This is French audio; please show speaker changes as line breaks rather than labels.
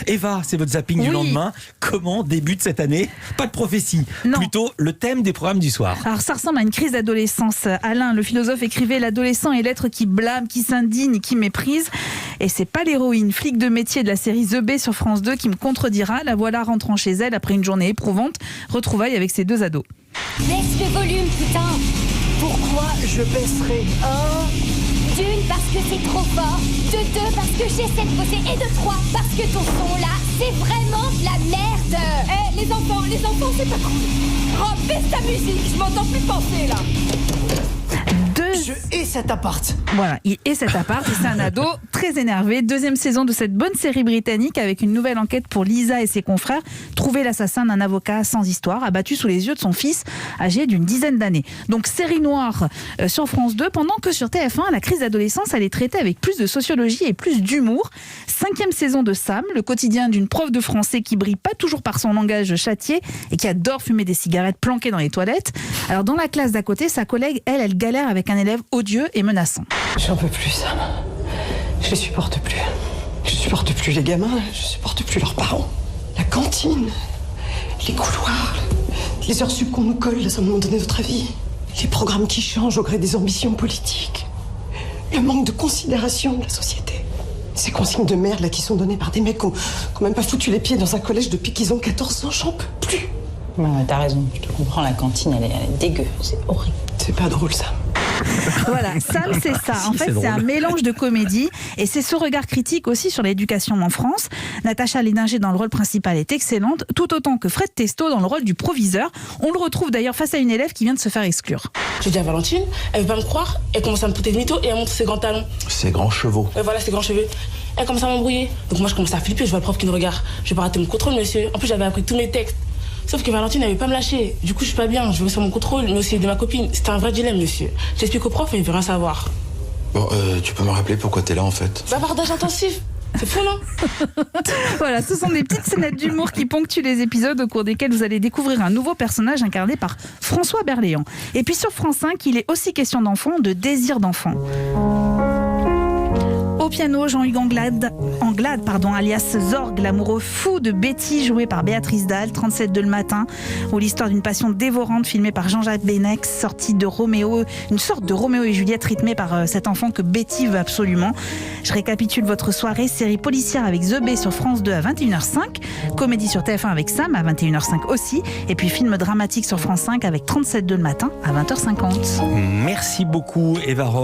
Eva, c'est votre zapping du lendemain. Comment débute cette année? Pas de prophétie, plutôt le thème des programmes du soir.
Alors ça ressemble à une crise d'adolescence. Alain, le philosophe, écrivait: l'adolescent est l'être qui blâme, qui s'indigne, qui méprise. Et c'est pas l'héroïne, flic de métier de la série The Bay sur France 2, qui me contredira. La voilà rentrant chez elle après une journée éprouvante. Retrouvailles avec ses deux ados.
Baisse le volume, putain.
Pourquoi je baisserai?
D'une, parce que c'est trop fort. De deux, parce que j'essaie de bosser. Et de trois, parce que ton son là, c'est vraiment de la merde.
Les enfants, c'est pas cool. Oh, baisse ta musique, je m'entends plus penser là.
Je hais cet appart.
Voilà, il hait cet appart et c'est un ado très énervé. Deuxième saison de cette bonne série britannique avec une nouvelle enquête pour Lisa et ses confrères. Trouver l'assassin d'un avocat sans histoire, abattu sous les yeux de son fils, âgé d'une dizaine d'années. Donc série noire sur France 2, pendant que sur TF1, la crise d'adolescence, elle est traitée avec plus de sociologie et plus d'humour. 5e saison de Sam, le quotidien d'une prof de français qui brille pas toujours par son langage châtié et qui adore fumer des cigarettes planquées dans les toilettes. Alors dans la classe d'à côté, sa collègue, elle galère avec un élève odieux et menaçant.
J'en peux plus, Sam. Je les supporte plus. Je supporte plus les gamins, je supporte plus leurs parents. La cantine, les couloirs, les heures sup qu'on nous colle sans nous donner notre avis. Les programmes qui changent au gré des ambitions politiques. Le manque de considération de la société. Ces consignes de merde là qui sont données par des mecs qui ont même pas foutu les pieds dans un collège depuis qu'ils ont 14 ans, j'en peux plus.
Ouais, t'as raison, je te comprends, la cantine elle est dégueu, c'est horrible.
C'est pas drôle ça.
Voilà, Sam, c'est ça. En fait, c'est un mélange de comédie et c'est ce regard critique aussi sur l'éducation en France. Natacha Lédinger dans le rôle principal est excellente, tout autant que Fred Testo dans le rôle du proviseur. On le retrouve d'ailleurs face à une élève qui vient de se faire exclure.
J'ai dit à Valentine, elle veut pas me croire, elle commence à me poter de mytho et elle montre ses grands talons.
Ses grands chevaux.
Voilà, ses grands cheveux. Elle commence à m'embrouiller. Donc moi je commence à flipper, je vois le prof qui me regarde. Je vais pas rater mon contrôle, monsieur. En plus j'avais appris tous mes textes. Sauf que Valentine n'avait pas me lâcher. Du coup, je suis pas bien. Je veux sur mon contrôle, mais aussi de ma copine. C'était un vrai dilemme, monsieur. J'explique au prof et il veut rien savoir.
Bon, tu peux me rappeler pourquoi t'es là, en fait?
Bavardage intensif. C'est fou, non?
Voilà, ce sont des petites scénettes d'humour qui ponctuent les épisodes au cours desquels vous allez découvrir un nouveau personnage incarné par François Berléand. Et puis sur France 5, il est aussi question d'enfant, de désir d'enfant. Au piano, Jean-Hugues Anglade, alias Zorg, l'amoureux fou de Betty, joué par Béatrice Dalle, 37 le matin, ou l'histoire d'une passion dévorante filmée par Jean-Jacques Benex, sortie de Roméo, une sorte de Roméo et Juliette rythmée par cet enfant que Betty veut absolument. Je récapitule votre soirée, série policière avec The Bay sur France 2 à 21h05, comédie sur TF1 avec Sam à 21h05 aussi, et puis film dramatique sur France 5 avec 37 le matin à 20h50.
Merci beaucoup Eva.